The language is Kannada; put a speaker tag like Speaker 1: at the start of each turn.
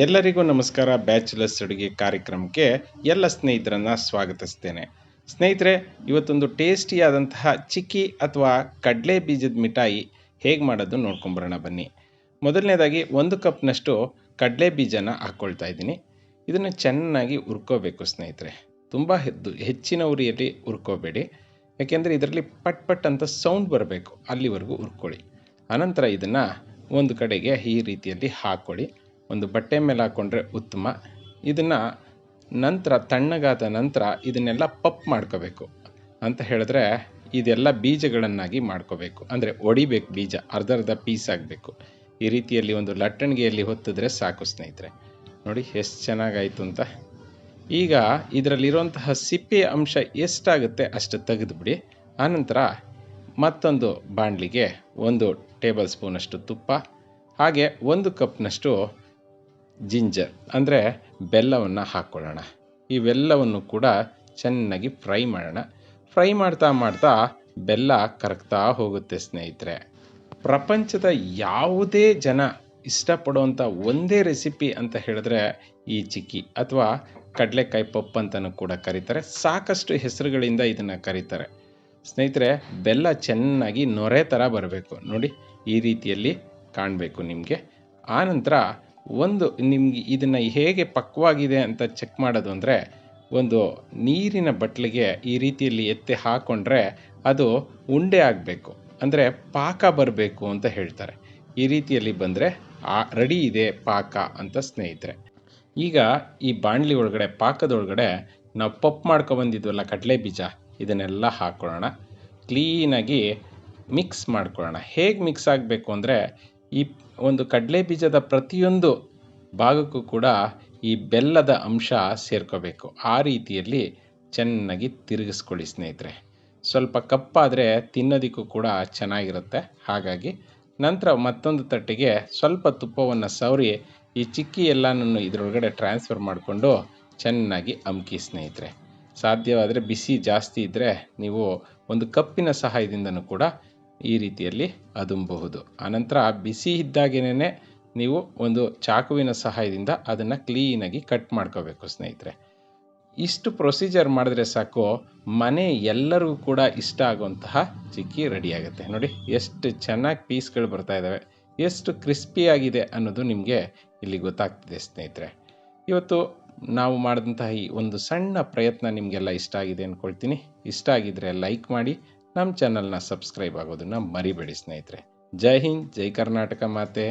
Speaker 1: ಎಲ್ಲರಿಗೂ ನಮಸ್ಕಾರ. ಬ್ಯಾಚುಲರ್ಸ್ ಅಡುಗೆ ಕಾರ್ಯಕ್ರಮಕ್ಕೆ ಎಲ್ಲ ಸ್ನೇಹಿತರನ್ನು ಸ್ವಾಗತಿಸ್ತೇನೆ. ಸ್ನೇಹಿತರೆ, ಇವತ್ತೊಂದು ಟೇಸ್ಟಿಯಾದಂತಹ ಚಿಕ್ಕಿ ಅಥವಾ ಕಡಲೆ ಬೀಜದ ಮಿಠಾಯಿ ಹೇಗೆ ಮಾಡೋದು ನೋಡ್ಕೊಂಬರೋಣ ಬನ್ನಿ. ಮೊದಲನೇದಾಗಿ 1 ಕಪ್ನಷ್ಟು ಕಡಲೆ ಬೀಜನ ಹಾಕ್ಕೊಳ್ತಾ ಇದ್ದೀನಿ. ಇದನ್ನು ಚೆನ್ನಾಗಿ ಹುರ್ಕೋಬೇಕು ಸ್ನೇಹಿತರೆ. ತುಂಬ ಹೆಚ್ಚಿನ ಉರಿಯಲ್ಲಿ ಹುರ್ಕೋಬೇಡಿ, ಯಾಕೆಂದರೆ ಇದರಲ್ಲಿ ಪಟ್ ಪಟ್ ಅಂತ ಸೌಂಡ್ ಬರಬೇಕು, ಅಲ್ಲಿವರೆಗೂ ಹುರ್ಕೊಳ್ಳಿ. ಆನಂತರ ಇದನ್ನು ಒಂದು ಕಡೆಗೆ ಈ ರೀತಿಯಲ್ಲಿ ಹಾಕ್ಕೊಳ್ಳಿ. ಒಂದು ಬಟ್ಟೆ ಮೇಲೆ ಹಾಕ್ಕೊಂಡ್ರೆ ಉತ್ತಮ. ಇದನ್ನು ನಂತರ ತಣ್ಣಗಾದ ನಂತರ ಇದನ್ನೆಲ್ಲ ಪಪ್ ಮಾಡ್ಕೋಬೇಕು. ಅಂತ ಹೇಳಿದ್ರೆ ಇದೆಲ್ಲ ಬೀಜಗಳನ್ನಾಗಿ ಮಾಡ್ಕೋಬೇಕು, ಅಂದರೆ ಒಡಿಬೇಕು. ಬೀಜ ಅರ್ಧ ಪೀಸ್ ಆಗಬೇಕು. ಈ ರೀತಿಯಲ್ಲಿ ಒಂದು ಲಟ್ಟಣಿಗೆಯಲ್ಲಿ ಹೊತ್ತಿದ್ರೆ ಸಾಕು ಸ್ನೇಹಿತರೆ. ನೋಡಿ ಎಷ್ಟು ಚೆನ್ನಾಗಾಯಿತು ಅಂತ. ಈಗ ಇದರಲ್ಲಿರುವಂತಹ ಸಿಪ್ಪೆ ಅಂಶ ಎಷ್ಟಾಗುತ್ತೆ ಅಷ್ಟು ತೆಗೆದುಬಿಡಿ. ಆನಂತರ ಮತ್ತೊಂದು ಬಾಣಲಿಗೆ 1 ಟೇಬಲ್ ಸ್ಪೂನಷ್ಟು ತುಪ್ಪ, ಹಾಗೆ 1 ಕಪ್ನಷ್ಟು ಜಿಂಜರ್ ಅಂದರೆ ಬೆಲ್ಲವನ್ನು ಹಾಕ್ಕೊಳ್ಳೋಣ. ಇವೆಲ್ಲವನ್ನು ಕೂಡ ಚೆನ್ನಾಗಿ ಫ್ರೈ ಮಾಡೋಣ. ಫ್ರೈ ಮಾಡ್ತಾ ಬೆಲ್ಲ ಕರಗ್ತಾ ಹೋಗುತ್ತೆ ಸ್ನೇಹಿತರೆ. ಪ್ರಪಂಚದ ಯಾವುದೇ ಜನ ಇಷ್ಟಪಡುವಂಥ ಒಂದೇ ರೆಸಿಪಿ ಅಂತ ಹೇಳಿದ್ರೆ ಈ ಚಿಕ್ಕಿ ಅಥವಾ ಕಡಲೆಕಾಯಿ ಪಪ್ಪು ಅಂತಲೂ ಕೂಡ ಕರೀತಾರೆ. ಸಾಕಷ್ಟು ಹೆಸರುಗಳಿಂದ ಇದನ್ನು ಕರೀತಾರೆ ಸ್ನೇಹಿತರೆ. ಬೆಲ್ಲ ಚೆನ್ನಾಗಿ ನೊರೆ ಥರ ಬರಬೇಕು. ನೋಡಿ, ಈ ರೀತಿಯಲ್ಲಿ ಕಾಣಬೇಕು ನಿಮಗೆ. ಆನಂತರ ನಿಮಗೆ ಇದನ್ನು ಹೇಗೆ ಪಕ್ವಾಗಿದೆ ಅಂತ ಚೆಕ್ ಮಾಡೋದು ಅಂದರೆ, ಒಂದು ನೀರಿನ ಬಟ್ಲಿಗೆ ಈ ರೀತಿಯಲ್ಲಿ ಎತ್ತಿ ಹಾಕ್ಕೊಂಡ್ರೆ ಅದು ಉಂಡೆ ಆಗಬೇಕು, ಅಂದರೆ ಪಾಕ ಬರಬೇಕು ಅಂತ ಹೇಳ್ತಾರೆ. ಈ ರೀತಿಯಲ್ಲಿ ಬಂದರೆ ರೆಡಿ ಇದೆ ಪಾಕ ಅಂತ ಸ್ನೇಹಿತರೆ. ಈಗ ಈ ಬಾಣಲಿ ಒಳಗಡೆ, ಪಾಕದೊಳಗಡೆ ನಾವು ಪಪ್ ಮಾಡ್ಕೊಬಂದಿದ್ವಲ್ಲ ಕಡಲೆ ಬೀಜ, ಇದನ್ನೆಲ್ಲ ಹಾಕ್ಕೊಳ್ಳೋಣ. ಕ್ಲೀನಾಗಿ ಮಿಕ್ಸ್ ಮಾಡ್ಕೊಳ್ಳೋಣ. ಹೇಗೆ ಮಿಕ್ಸ್ ಆಗಬೇಕು ಅಂದರೆ, ಈ ಒಂದು ಕಡಲೆ ಬೀಜದ ಪ್ರತಿಯೊಂದು ಭಾಗಕ್ಕೂ ಕೂಡ ಈ ಬೆಲ್ಲದ ಅಂಶ ಸೇರ್ಕೋಬೇಕು. ಆ ರೀತಿಯಲ್ಲಿ ಚೆನ್ನಾಗಿ ತಿರುಗಿಸ್ಕೊಳ್ಳಿ ಸ್ನೇಹಿತರೆ. ಸ್ವಲ್ಪ ಕಪ್ಪಾದರೆ ತಿನ್ನೋದಕ್ಕೂ ಕೂಡ ಚೆನ್ನಾಗಿರುತ್ತೆ. ಹಾಗಾಗಿ ನಂತರ ಮತ್ತೊಂದು ತಟ್ಟೆಗೆ ಸ್ವಲ್ಪ ತುಪ್ಪವನ್ನು ಸವರಿ ಈ ಚಿಕ್ಕಿ ಎಲ್ಲನೂ ಇದರೊಳಗಡೆ ಟ್ರಾನ್ಸ್ಫರ್ ಮಾಡಿಕೊಂಡು ಚೆನ್ನಾಗಿ ಅಮ್ಕಿ ಸ್ನೇಹಿತರೆ. ಸಾಧ್ಯವಾದರೆ ಬಿಸಿ ಜಾಸ್ತಿ ಇದ್ದರೆ ನೀವು ಒಂದು ಕಪ್ಪಿನ ಸಹಾಯದಿಂದನೂ ಕೂಡ ಈ ರೀತಿಯಲ್ಲಿ ಅದುಮಬಹುದು. ಆನಂತರ ಬಿಸಿ ಇದ್ದಾಗೇನೆ ನೀವು ಒಂದು ಚಾಕುವಿನ ಸಹಾಯದಿಂದ ಅದನ್ನು ಕ್ಲೀನಾಗಿ ಕಟ್ ಮಾಡ್ಕೋಬೇಕು ಸ್ನೇಹಿತರೆ. ಇಷ್ಟು ಪ್ರೊಸೀಜರ್ ಮಾಡಿದ್ರೆ ಸಾಕು, ಮನೆ ಎಲ್ಲರಿಗೂ ಕೂಡ ಇಷ್ಟ ಆಗುವಂತಹ ಚಿಕ್ಕಿ ರೆಡಿಯಾಗುತ್ತೆ. ನೋಡಿ ಎಷ್ಟು ಚೆನ್ನಾಗಿ ಪೀಸ್ಗಳು ಬರ್ತಾ ಇದ್ದಾವೆ, ಎಷ್ಟು ಕ್ರಿಸ್ಪಿಯಾಗಿದೆ ಅನ್ನೋದು ನಿಮಗೆ ಇಲ್ಲಿ ಗೊತ್ತಾಗ್ತಿದೆ ಸ್ನೇಹಿತರೆ. ಇವತ್ತು ನಾವು ಮಾಡಿದಂತಹ ಈ ಒಂದು ಸಣ್ಣ ಪ್ರಯತ್ನ ನಿಮಗೆಲ್ಲ ಇಷ್ಟ ಆಗಿದೆ ಅಂದ್ಕೊಳ್ತೀನಿ. ಇಷ್ಟ ಆಗಿದ್ದರೆ ಲೈಕ್ ಮಾಡಿ, ನಮ್ಮ ಚಾನಲ್ನ ಸಬ್ಸ್ಕ್ರೈಬ್ ಆಗೋದನ್ನು ಮರಿಬೇಡಿ ಸ್ನೇಹಿತರೆ. ಜೈ ಹಿಂದ್, ಜೈ ಕರ್ನಾಟಕ ಮಾತೆ.